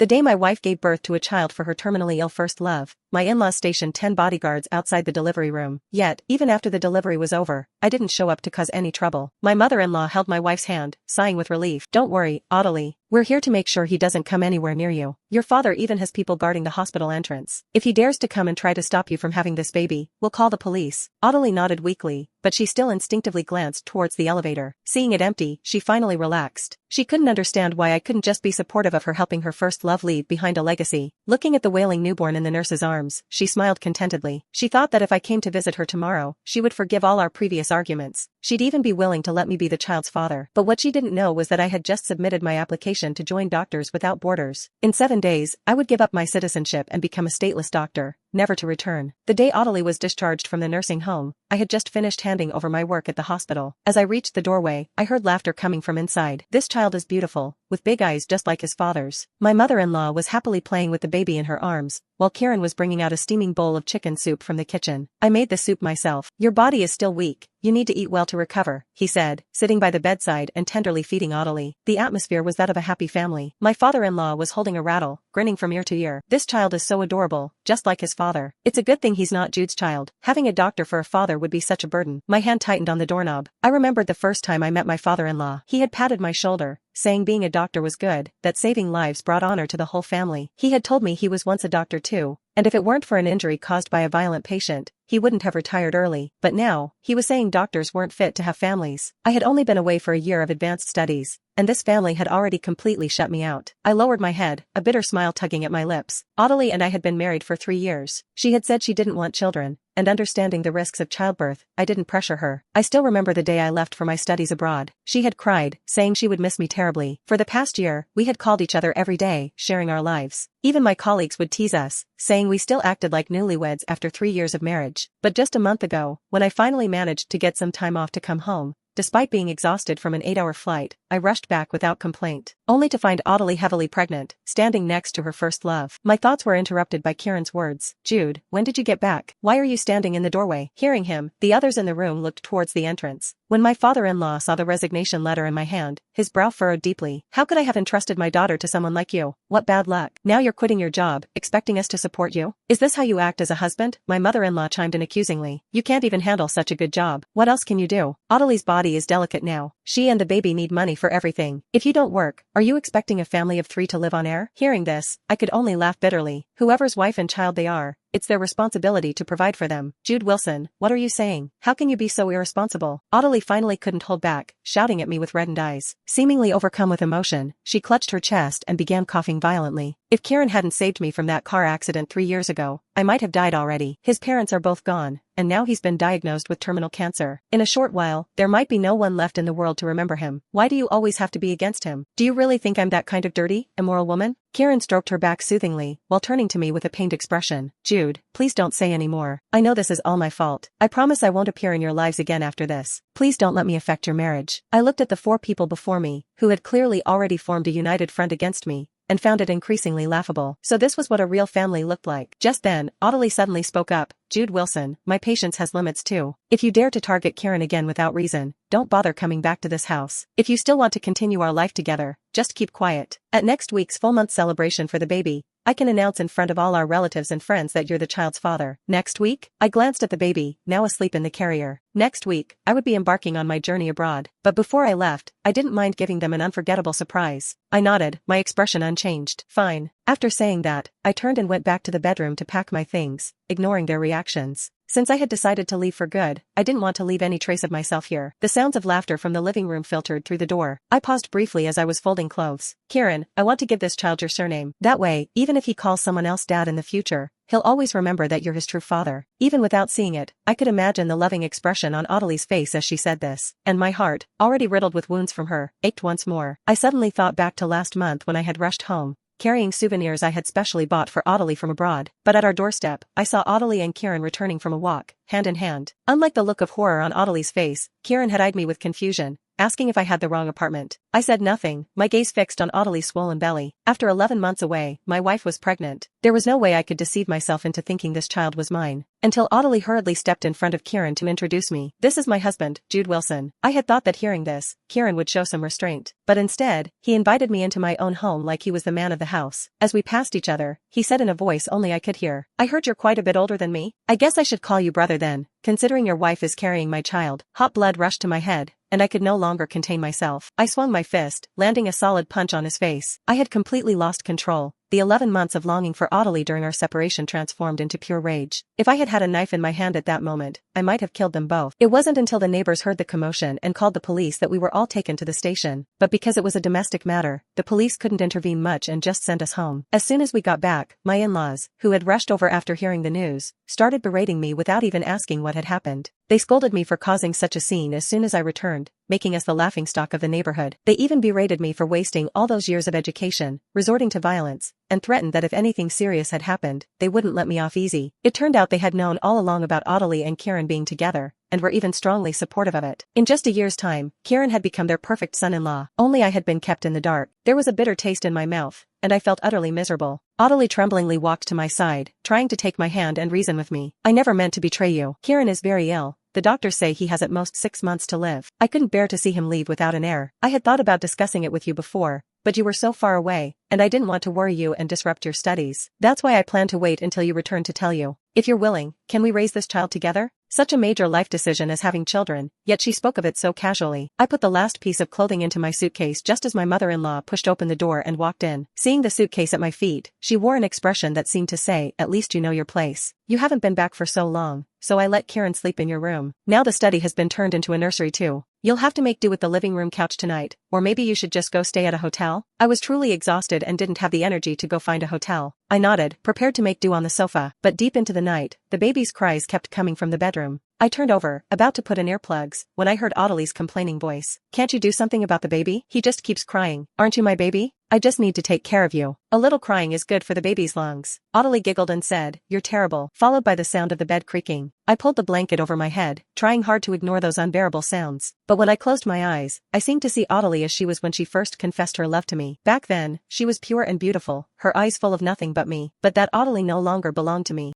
The day my wife gave birth to a child for her terminally ill first love, my in-laws stationed 10 bodyguards outside the delivery room. Yet, even after the delivery was over, I didn't show up to cause any trouble. My mother-in-law held my wife's hand, sighing with relief. "Don't worry, Ottilie. We're here to make sure he doesn't come anywhere near you. Your father even has people guarding the hospital entrance. If he dares to come and try to stop you from having this baby, we'll call the police." Ottilie nodded weakly, but she still instinctively glanced towards the elevator. Seeing it empty, she finally relaxed. She couldn't understand why I couldn't just be supportive of her helping her first love leave behind a legacy. Looking at the wailing newborn in the nurse's arms, she smiled contentedly. She thought that if I came to visit her tomorrow, she would forgive all our previous arguments. She'd even be willing to let me be the child's father. But what she didn't know was that I had just submitted my application to join Doctors Without Borders. In 7 days, I would give up my citizenship and become a stateless doctor, never to return. The day Ottilie was discharged from the nursing home, I had just finished handing over my work at the hospital. As I reached the doorway, I heard laughter coming from inside. "This child is beautiful, with big eyes just like his father's." My mother-in-law was happily playing with the baby in her arms, while Kieran was bringing out a steaming bowl of chicken soup from the kitchen. "I made the soup myself. Your body is still weak. You need to eat well to recover," he said, sitting by the bedside and tenderly feeding Ottilie. The atmosphere was that of a happy family. My father-in-law was holding a rattle, grinning from ear to ear. "This child is so adorable, just like his father. It's a good thing he's not Jude's child. Having a doctor for a father would be such a burden." My hand tightened on the doorknob. I remembered the first time I met my father-in-law. He had patted my shoulder, saying being a doctor was good, that saving lives brought honor to the whole family. He had told me he was once a doctor too, and if it weren't for an injury caused by a violent patient, he wouldn't have retired early. But now, he was saying doctors weren't fit to have families. I had only been away for a year of advanced studies, and this family had already completely shut me out. I lowered my head, a bitter smile tugging at my lips. Ottilie and I had been married for 3 years. She had said she didn't want children, and understanding the risks of childbirth, I didn't pressure her. I still remember the day I left for my studies abroad. She had cried, saying she would miss me terribly. For the past year, we had called each other every day, sharing our lives. Even my colleagues would tease us, saying we still acted like newlyweds after 3 years of marriage. But just a month ago, when I finally managed to get some time off to come home, despite being exhausted from an 8-hour flight, I rushed back without complaint, only to find Ottilie heavily pregnant, standing next to her first love. My thoughts were interrupted by Kieran's words. "Jude, when did you get back? Why are you standing in the doorway?" Hearing him, the others in the room looked towards the entrance. When my father-in-law saw the resignation letter in my hand, his brow furrowed deeply. "How could I have entrusted my daughter to someone like you? What bad luck. Now you're quitting your job, expecting us to support you? Is this how you act as a husband?" My mother-in-law chimed in accusingly. "You can't even handle such a good job. What else can you do? Ottilie's body is delicate now. She and the baby need money for everything. If you don't work, are you expecting a family of 3 to live on air?" Hearing this, I could only laugh bitterly. Whoever's wife and child they are, it's their responsibility to provide for them. "Jude Wilson, what are you saying? How can you be so irresponsible?" Ottilie finally couldn't hold back, shouting at me with reddened eyes. Seemingly overcome with emotion, she clutched her chest and began coughing violently. If Kieran hadn't saved me from that car accident 3 years ago, I might have died already. His parents are both gone, and now he's been diagnosed with terminal cancer. In a short while, there might be no one left in the world to remember him. Why do you always have to be against him? Do you really think I'm that kind of dirty, immoral woman? Kieran stroked her back soothingly, while turning to me with a pained expression. "Jude, please don't say any more. I know this is all my fault. I promise I won't appear in your lives again after this. Please don't let me affect your marriage." I looked at the 4 people before me, who had clearly already formed a united front against me, and found it increasingly laughable. So this was what a real family looked like. Just then, Ottilie suddenly spoke up. "Jude Wilson, my patience has limits too. If you dare to target Kieran again without reason, don't bother coming back to this house. If you still want to continue our life together, just keep quiet. At next week's full-month celebration for the baby, I can announce in front of all our relatives and friends that you're the child's father." Next week? I glanced at the baby, now asleep in the carrier. Next week, I would be embarking on my journey abroad. But before I left, I didn't mind giving them an unforgettable surprise. I nodded, my expression unchanged. "Fine." After saying that, I turned and went back to the bedroom to pack my things, ignoring their reactions. Since I had decided to leave for good, I didn't want to leave any trace of myself here. The sounds of laughter from the living room filtered through the door. I paused briefly as I was folding clothes. "Kieran, I want to give this child your surname. That way, even if he calls someone else dad in the future, he'll always remember that you're his true father." Even without seeing it, I could imagine the loving expression on Ottilie's face as she said this, and my heart, already riddled with wounds from her, ached once more. I suddenly thought back to last month when I had rushed home, carrying souvenirs I had specially bought for Ottilie from abroad. But at our doorstep, I saw Ottilie and Kieran returning from a walk, hand in hand. Unlike the look of horror on Ottilie's face, Kieran had eyed me with confusion, asking if I had the wrong apartment. I said nothing, my gaze fixed on Audley's swollen belly. After 11 months away, my wife was pregnant. There was no way I could deceive myself into thinking this child was mine. Until Audley hurriedly stepped in front of Kieran to introduce me. This is my husband, Jude Wilson. I had thought that hearing this, Kieran would show some restraint. But instead, he invited me into my own home like he was the man of the house. As we passed each other, he said in a voice only I could hear, "I heard you're quite a bit older than me. I guess I should call you brother then, considering your wife is carrying my child." Hot blood rushed to my head, and I could no longer contain myself. I swung my fist, landing a solid punch on his face. I had completely lost control. The 11 months of longing for Audley during our separation transformed into pure rage. If I had had a knife in my hand at that moment, I might have killed them both. It wasn't until the neighbors heard the commotion and called the police that we were all taken to the station. But because it was a domestic matter, the police couldn't intervene much and just sent us home. As soon as we got back, my in-laws, who had rushed over after hearing the news, started berating me without even asking what had happened. They scolded me for causing such a scene as soon as I returned, making us the laughingstock of the neighborhood. They even berated me for wasting all those years of education, resorting to violence, and threatened that if anything serious had happened, they wouldn't let me off easy. It turned out they had known all along about Audley and Kieran being together, and were even strongly supportive of it. In just a year's time, Kieran had become their perfect son-in-law. Only I had been kept in the dark. There was a bitter taste in my mouth, and I felt utterly miserable. Audley tremblingly walked to my side, trying to take my hand and reason with me. "I never meant to betray you. Kieran is very ill. The doctors say he has at most 6 months to live." I couldn't bear to see him leave without an heir. "I had thought about discussing it with you before, but you were so far away, and I didn't want to worry you and disrupt your studies. That's why I planned to wait until you return to tell you. If you're willing, can we raise this child together?" Such a major life decision as having children, yet she spoke of it so casually. I put the last piece of clothing into my suitcase just as my mother-in-law pushed open the door and walked in. Seeing the suitcase at my feet, she wore an expression that seemed to say, "At least you know your place. You haven't been back for so long, so I let Kieran sleep in your room. Now the study has been turned into a nursery too. You'll have to make do with the living room couch tonight, or maybe you should just go stay at a hotel." I was truly exhausted and didn't have the energy to go find a hotel. I nodded, prepared to make do on the sofa, but deep into the night, the baby's cries kept coming from the bedroom. I turned over, about to put in earplugs, when I heard Audley's complaining voice. "Can't you do something about the baby? He just keeps crying. Aren't you my baby? I just need to take care of you. A little crying is good for the baby's lungs." Audley giggled and said, "You're terrible," followed by the sound of the bed creaking. I pulled the blanket over my head, trying hard to ignore those unbearable sounds. But when I closed my eyes, I seemed to see Audley as she was when she first confessed her love to me. Back then, she was pure and beautiful, her eyes full of nothing but me. But that Audley no longer belonged to me.